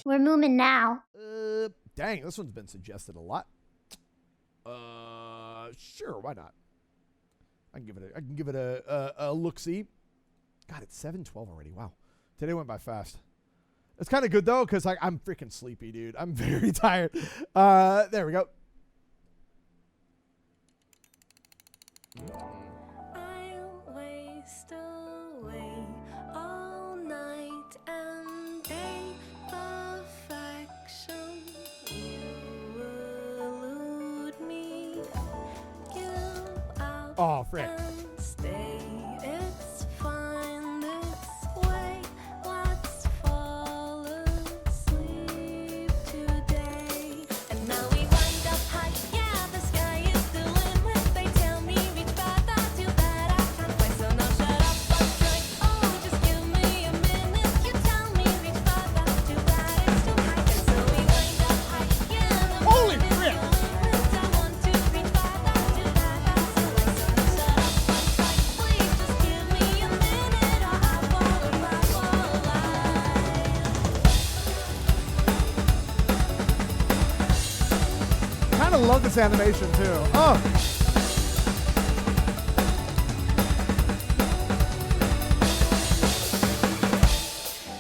We're moving now. Dang, this one's been suggested a lot. Sure, why not? I can give it a look-see. God, it's 7:12 already. Wow. Today went by fast. It's kind of good, though, because I'm freaking sleepy, dude. I'm very tired. There we go. I'll waste away all night and day. Perfection, you elude me. Give out Oh, frick. and stay. It's fine this way. Let's fall asleep today. And now we wind up high. Yeah, the sky is the limit. They tell me reach further, too bad I can't fly. So now shut up, but try. Oh, just give me a minute. You tell me reach further, too bad it's too high. And so we wind up high. Yeah, the Holy moon is frick. the limit. I want to reach further, too bad that's too high. So now shut up, but try. Please just give me a minute, or I fall in my Kind of love this animation, too. Oh.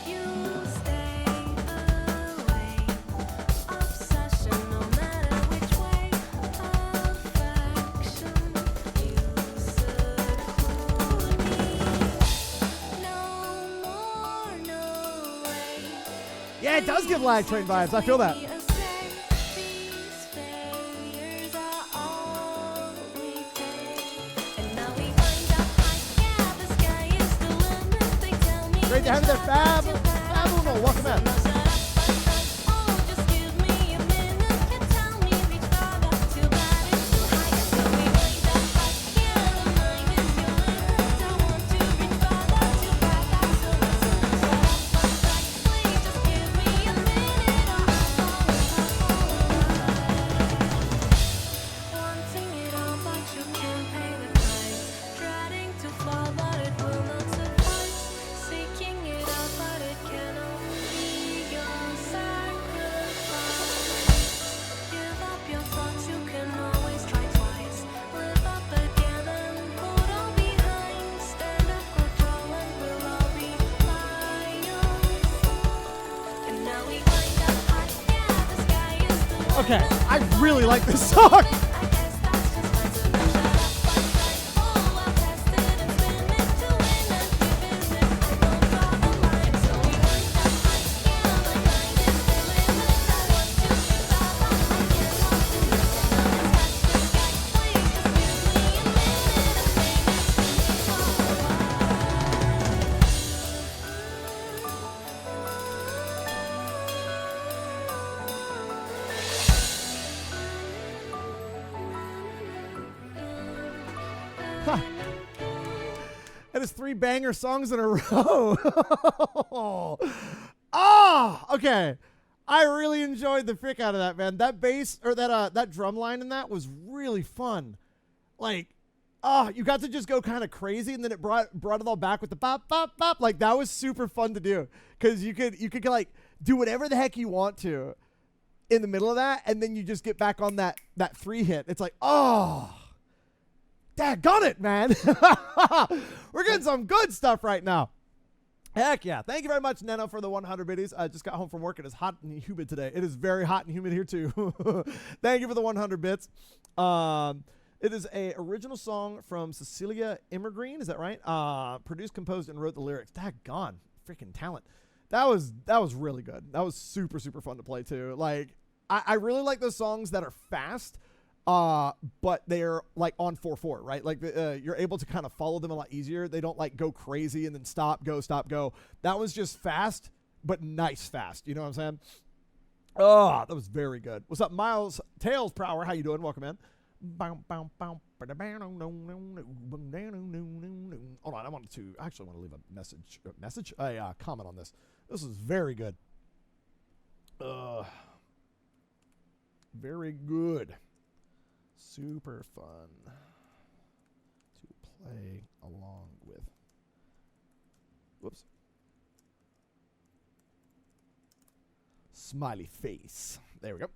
You stay away. Obsession, no matter which way. Affection, you seclude me. No more, no way. Yeah, it does give Lag Train vibes. I feel that. These failures are all we pay. And now we wind up high. Yeah, the sky is the limit. They tell me Great to have you there, Fab. Fab Uno, welcome in. now shut up, but try. Oh, just give me a minute. You tell me reach further. Too bad it's too high. And so we wind up high. Yeah, the mind is your limit. I want to reach further. Too bad that's so much. So now shut up, but try. Please just give me a minute, or I fall wanting it all, but you can't pay the price. Dreading to fall, but it will not suffice. Seeking it out, but it cannot be your sacrifice. Give up your thoughts, you can always try twice. Live up again and hold on behind. Stand up, go tall, and we'll all be lions. And now we wind up high. Yeah, the sky is the limit. Okay, I really like this song. I guess that's just fine. So now shut up, but try. Oh, I'll test it and spin it to win and do business. I won't draw the line. So we wind up high. Yeah, the mind is the limit. I want to be further. I can't walk to the sun. Now let's touch the sky. Please just give me a minute and stay next to me for a Huh. That is 3 banger songs in a row. Oh, okay. I really enjoyed the frick out of that, man. That bass or that drum line in that was really fun. Like, you got to just go kind of crazy, and then it brought it all back with the bop bop bop. Like that was super fun to do because you could like do whatever the heck you want to in the middle of that, and then you just get back on that 3 hit. It's like, oh. Daggone it, man. We're getting some good stuff right now. Heck yeah. Thank you very much, Neno, for the 100 biddies. I just got home from work. It is hot and humid today. It is very hot and humid here, too. Thank you for the 100 bits. It is a original song from Cecilia Immergreen. Is that right? Produced, composed, and wrote the lyrics. Daggone. Freaking talent. That was really good. That was super, super fun to play, too. Like, I really like those songs that are fast, but they're like on 4/4, right? Like you're able to kind of follow them a lot easier. They don't like go crazy and then stop, go. That was just fast, but nice fast. You know what I'm saying? Oh, that was very good. What's up, Miles Tails Prower? How you doing? Welcome in. Hold on, I actually want to leave a comment on this. This is very good. Very good. Super fun to play along with. Whoops. Smiley face. There we go.